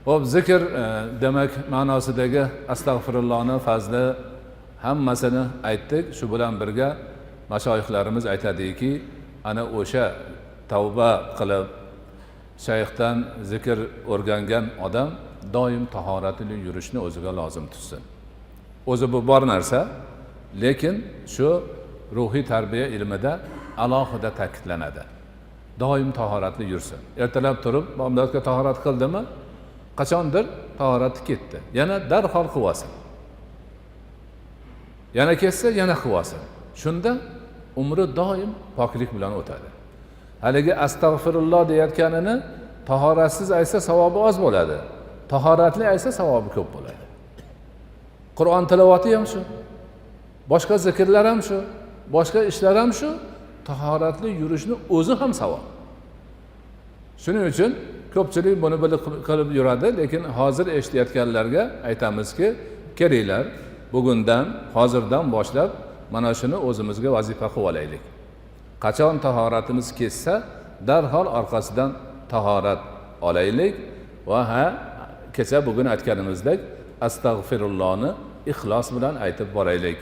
Hop, zikr demak ma'nosidagi astag'firullohni fazli hammasini aytdik. Shu bilan birga mashoyixlarimiz aytadiki, ana o'sha tavba qilib shayxdan zikr o'rgangan odam doim tahoratli yurishni o'ziga lozim tutsin. O'zi bu bor narsa, lekin shu ruhiy tarbiya ilmida alohida ta'kidlanadi. Doim tahoratli yursin. Ertalab turib bomdodga tahorat qildimi, qachondir tahorati ketdi. Yana darhol qilsin. Yana ketsa, yana qilsin. Shunda umri doim poklik bilan o'tadi. Haligi astag'firulloh deyotganini tahoratsiz aytsa savobi oz bo'ladi. Tahoratli aytsa savobi ko'p bo'ladi. Qur'on tilovati ham shu. Boshqa zikrlar ham shu. Boshqa ishlar ham shu. Tahoratli yurishni o'zi ham savob. Shuning uchun ko'pchilik buni bilib qilib yuradi, lekin hozir eshitayotganlarga aytamizki, kelinglar, bugundan, hozirdan boshlab mana shuni o'zimizga vazifa qilib olaylik. Qachon tahoratimiz ketsa, darhol orqasidan tahorat olaylik va kecha bugun aytganimizdek astag'firullohni ixlos bilan aytib boraylik.